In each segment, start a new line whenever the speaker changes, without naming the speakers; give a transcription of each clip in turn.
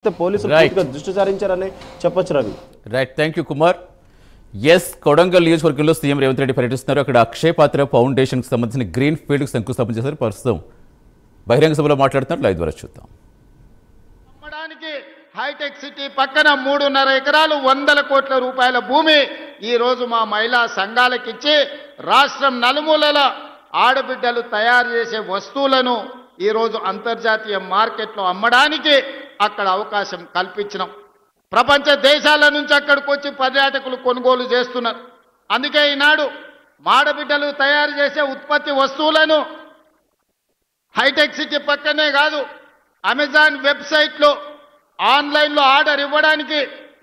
పోలీసులు పూర్తిగా దృష్టి సారించారని చెప్పొచ్చు Ravi.
Right, thank you Kumar. Yes, Kodangal నియోజకవర్గంలో సీఎం రేవంత్ రెడ్డి పర్యటిస్తున్నారు. అక్కడ అక్షయ పాత్ర ఫౌండేషన్కి సంబంధించిన గ్రీన్ ఫీల్డ్కి శంకుస్థాపన చేశారు. ప్రస్తుతం బహిరంగ సభలో మాట్లాడుతున్నారు. లైవ్ ద్వారా చూద్దాం.
అమ్మడానికి హైటెక్ సిటీ పక్కన 3.5 ఎకరాలు 100 కోట్ల రూపాయల భూమి ఈ రోజు మా మహిళా సంఘాలకిచ్చి రాష్ట్రం నలుమూలల ఆడబిడ్డలు తయారు చేసే వస్తువులను ఈ రోజు అంతర్జాతీయ మార్కెట్లో అమ్మడానికి అక్కడ అవకాశం కల్పించినాం. ప్రపంచ దేశాల నుంచి అక్కడికి వచ్చి పర్యాటకులు కొనుగోలు చేస్తున్నారు. అందుకే ఈనాడు ఆడబిడ్డలు తయారు చేసే ఉత్పత్తి వస్తువులను హైటెక్ సిటీ పక్కనే కాదు, అమెజాన్ వెబ్సైట్లో ఆన్లైన్లో ఆర్డర్ ఇవ్వడానికి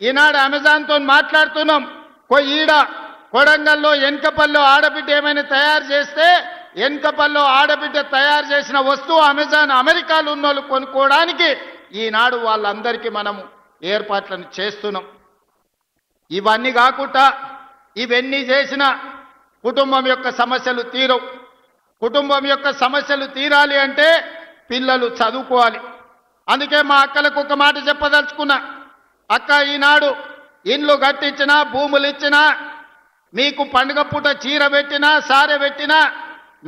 ఈనాడు అమెజాన్తో మాట్లాడుతున్నాం. ఈడ కొడంగల్లో ఎన్కపల్లో ఆడబిడ్డ ఏమైనా తయారు చేస్తే ఎన్కపల్లో ఆడబిడ్డ తయారు చేసిన వస్తువు అమెజాన్ అమెరికాలో ఉన్న వాళ్ళు కొనుక్కోవడానికి ఈనాడు వాళ్ళందరికీ మనము ఏర్పాట్లను చేస్తున్నాం. ఇవన్నీ కాకుండా ఇవన్నీ చేసిన కుటుంబం యొక్క సమస్యలు తీరవు. కుటుంబం యొక్క సమస్యలు తీరాలి అంటే పిల్లలు చదువుకోవాలి. అందుకే మా అక్కలకు ఒక మాట చెప్పదలుచుకున్నా. అక్క, ఈనాడు ఇండ్లు కట్టించినా భూములు ఇచ్చినా మీకు పండుగ పూట చీర పెట్టినా సారె పెట్టినా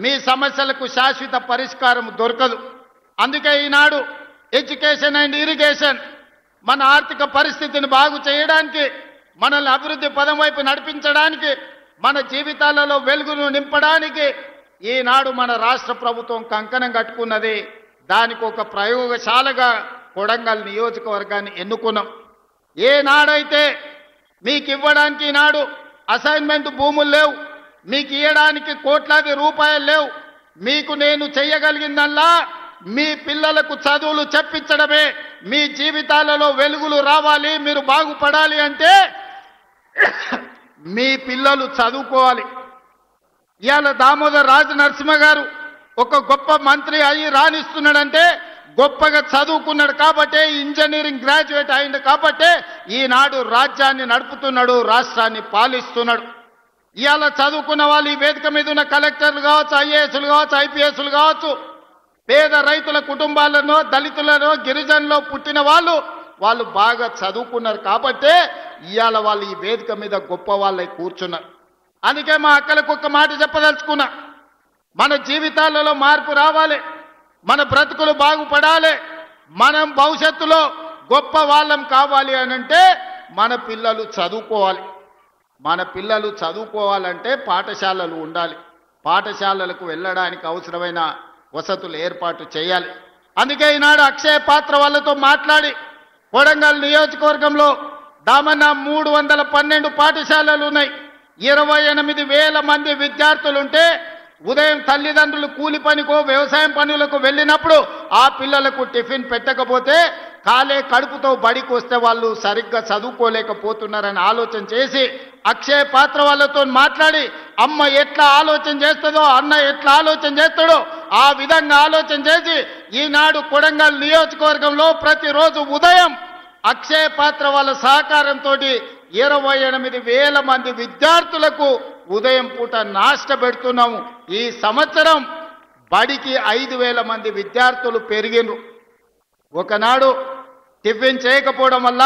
మీ సమస్యలకు శాశ్వత పరిష్కారం దొరకదు. అందుకే ఈనాడు ఎడ్యుకేషన్ అండ్ ఇరిగేషన్ మన ఆర్థిక పరిస్థితిని బాగు చేయడానికి, మనల్ని అభివృద్ధి పదం వైపు నడిపించడానికి, మన జీవితాలలో వెలుగును నింపడానికి ఈనాడు మన రాష్ట్ర ప్రభుత్వం కంకణం కట్టుకున్నది. దానికి ఒక ప్రయోగశాలగా కొడంగల్ నియోజకవర్గాన్ని ఎన్నుకున్నాం. ఏనాడైతే మీకు ఇవ్వడానికి ఈనాడు అసైన్మెంట్ భూములు లేవు, మీకు ఇవ్వడానికి కోట్లాది రూపాయలు లేవు, మీకు నేను చెయ్యగలిగిందల్లా మీ పిల్లలకు చదువులు చెప్పించడమే. మీ జీవితాలలో వెలుగులు రావాలి, మీరు బాగుపడాలి అంటే మీ పిల్లలు చదువుకోవాలి. ఇవాళ దామోదర్ రాజ నరసింహ గారు ఒక గొప్ప మంత్రి అయ్యి రాణిస్తున్నాడంటే గొప్పగా చదువుకున్నాడు కాబట్టే, ఇంజనీరింగ్ గ్రాడ్యుయేట్ అయింది కాబట్టే ఈనాడు రాజ్యాన్ని నడుపుతున్నాడు, రాష్ట్రాన్ని పాలిస్తున్నాడు. ఇవాళ చదువుకున్న వాళ్ళు ఈ వేదిక మీద ఉన్న కలెక్టర్లు కావచ్చు, ఐఏఎస్లు కావచ్చు, ఐపీఎస్లు కావచ్చు, పేద రైతుల కుటుంబాలను, దళితులను, గిరిజనులో పుట్టిన వాళ్ళు బాగా చదువుకున్నారు కాబట్టే ఇవాళ వాళ్ళు ఈ వేదిక మీద గొప్ప వాళ్ళై కూర్చున్నారు. అందుకే మా అక్కలకు ఒక్క మాట చెప్పదలుచుకున్నా. మన జీవితాలలో మార్పు రావాలి, మన బ్రతుకులు బాగుపడాలి, మనం భవిష్యత్తులో గొప్ప వాళ్ళం కావాలి అనంటే మన పిల్లలు చదువుకోవాలి. మన పిల్లలు చదువుకోవాలంటే పాఠశాలలు ఉండాలి. పాఠశాలలకు వెళ్ళడానికి అవసరమైన వసతులు ఏర్పాటు చేయాలి. అందుకే ఈనాడు అక్షయ పాత్ర వాళ్ళతో మాట్లాడి కొడంగల్ నియోజకవర్గంలో దామన్న 312 పాఠశాలలు ఉన్నాయి. 28,000 మంది విద్యార్థులుంటే ఉదయం తల్లిదండ్రులు కూలి పనికో వ్యవసాయం పనులకు వెళ్ళినప్పుడు ఆ పిల్లలకు టిఫిన్ పెట్టకపోతే కాలే కడుపుతో బడికి వస్తే వాళ్ళు సరిగ్గా చదువుకోలేకపోతున్నారని ఆలోచన చేసి అక్షయ పాత్ర వాళ్ళతో మాట్లాడి అమ్మ ఎట్లా ఆలోచన చేస్తుందో, అన్న ఎట్లా ఆలోచన చేస్తాడో ఆ విధంగా ఆలోచన చేసి ఈనాడు కొడంగల్ నియోజకవర్గంలో ప్రతిరోజు ఉదయం అక్షయ పాత్ర వాళ్ళ సహకారంతో 28,000 మంది విద్యార్థులకు ఉదయం పూట నాష్ట పెడుతున్నాము. ఈ సంవత్సరం బడికి 5,000 మంది విద్యార్థులు పెరిగినరు. ఒకనాడు టిఫిన్ చేయకపోవడం వల్ల,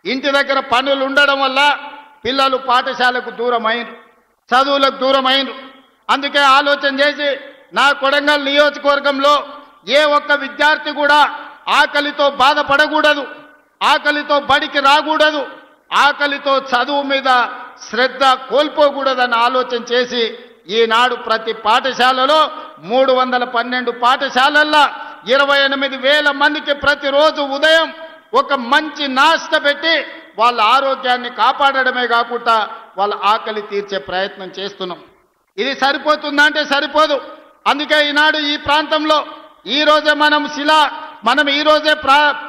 ఇంటి దగ్గర పనులు ఉండడం వల్ల పిల్లలు పాఠశాలకు దూరం అయినరు, చదువులకు దూరం అయినరు. అందుకే ఆలోచన చేసి నా కొడంగల్ నియోజకవర్గంలో ఏ ఒక్క విద్యార్థి కూడా ఆకలితో బాధపడకూడదు, ఆకలితో బడికి రాకూడదు, ఆకలితో చదువు మీద శ్రద్ధ కోల్పోకూడదని ఆలోచన చేసి ఈనాడు ప్రతి పాఠశాలలో 312 పాఠశాలల్లో 28,000 మందికి ప్రతిరోజు ఉదయం ఒక మంచి నాష్ట పెట్టి వాళ్ళ ఆరోగ్యాన్ని కాపాడడమే కాకుండా వాళ్ళ ఆకలి తీర్చే ప్రయత్నం చేస్తున్నాం. ఇది సరిపోతుందా అంటే సరిపోదు. అందుకే ఈనాడు ఈ ప్రాంతంలో ఈరోజే మనం ఈరోజే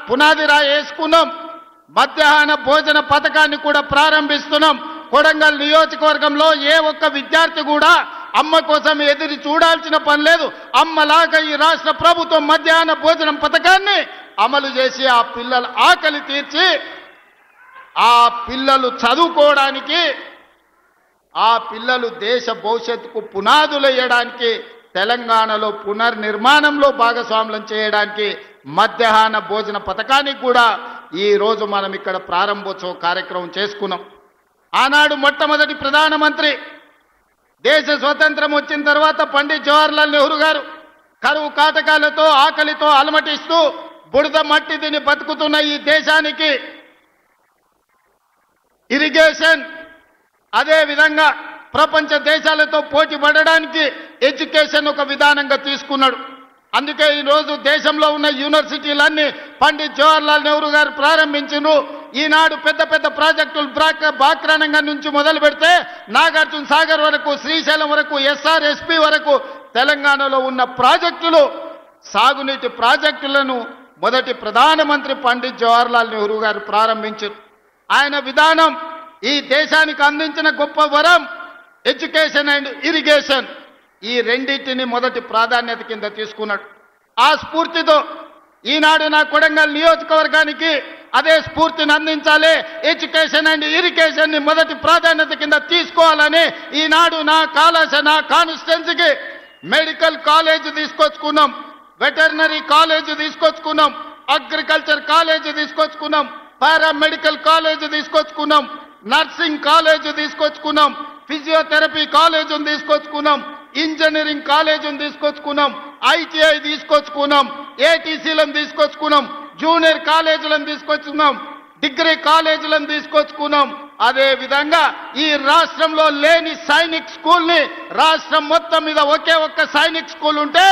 పునాది రాయి వేసుకున్నాం. మధ్యాహ్న భోజన పథకాన్ని కూడా ప్రారంభిస్తున్నాం. కొడంగల్ నియోజకవర్గంలో ఏ ఒక్క విద్యార్థి కూడా అమ్మ కోసం ఎదురు చూడాల్సిన పని లేదు. అమ్మలాగా ఈ రాష్ట్ర ప్రభుత్వం మధ్యాహ్న భోజనం పథకాన్ని అమలు చేసి ఆ పిల్లల ఆకలి తీర్చి ఆ పిల్లలు చదువుకోవడానికి, ఆ పిల్లలు దేశ భవిష్యత్తుకు పునాదులు వేయడానికి, తెలంగాణలో పునర్నిర్మాణంలో భాగస్వాములను చేయడానికి మధ్యాహ్న భోజన పథకానికి కూడా ఈరోజు మనం ఇక్కడ ప్రారంభోత్సవ కార్యక్రమం చేసుకున్నాం. ఆనాడు మొట్టమొదటి ప్రధానమంత్రి దేశ స్వతంత్రం వచ్చిన తర్వాత పండిత్ జవహర్లాల్ నెహ్రూ గారు కరువు కాటకాలతో ఆకలితో అలమటిస్తూ బుడద మట్టి తిని బతుకుతున్న ఈ దేశానికి ఇరిగేషన్, అదే విధంగా ప్రపంచ దేశాలతో పోటీ పడడానికి ఎడ్యుకేషన్ ఒక విధానంగా తీసుకున్నాడు. అందుకే ఈరోజు దేశంలో ఉన్న యూనివర్సిటీలన్నీ పండిత్ జవహర్లాల్ నెహ్రూ గారు ప్రారంభించారు. ఈనాడు పెద్ద పెద్ద ప్రాజెక్టులు బాక్రానంగా నుంచి మొదలు పెడితే నాగార్జున సాగర్ వరకు, శ్రీశైలం వరకు, ఎస్ఆర్ఎస్పి వరకు తెలంగాణలో ఉన్న ప్రాజెక్టులు, సాగునీటి ప్రాజెక్టులను మొదటి ప్రధానమంత్రి పండిత్ జవహర్లాల్ నెహ్రూ గారు ప్రారంభించారు. ఆయన విధానం ఈ దేశానికి అందించిన గొప్ప వరం ఎడ్యుకేషన్ అండ్ ఇరిగేషన్. ఈ రెండింటిని మొదటి ప్రాధాన్యత కింద తీసుకున్నాడు. ఆ స్ఫూర్తితో ఈనాడు నా కొడంగల్ నియోజకవర్గానికి అదే స్ఫూర్తిని అందించాలి, ఎడ్యుకేషన్ అండ్ ఇరిగేషన్ ని మొదటి ప్రాధాన్యత కింద తీసుకోవాలని ఈనాడు నా కాన్స్టిట్యున్సీకి మెడికల్ కాలేజ్ తీసుకొచ్చుకున్నాం, వెటర్నరీ కాలేజ్ తీసుకొచ్చుకున్నాం, అగ్రికల్చర్ కాలేజ్ తీసుకొచ్చుకున్నాం, పారామెడికల్ కాలేజ్ తీసుకొచ్చుకున్నాం, నర్సింగ్ కాలేజ్ తీసుకొచ్చుకున్నాం, ఫిజియోథెరపీ కాలేజీని తీసుకొచ్చుకున్నాం, ఇంజనీరింగ్ కాలేజీని తీసుకొచ్చుకున్నాం, ఐటీఐ తీసుకొచ్చుకున్నాం, ఏటీసీలను తీసుకొచ్చుకున్నాం, జూనియర్ కాలేజీలను తీసుకొచ్చుకున్నాం, డిగ్రీ కాలేజీలను తీసుకొచ్చుకున్నాం. అదే విధంగా ఈ రాష్ట్రంలో లేని సైనిక్ స్కూల్ ని రాష్ట్రం మొత్తం మీద ఒకే ఒక్క సైనిక్ స్కూల్ ఉంటే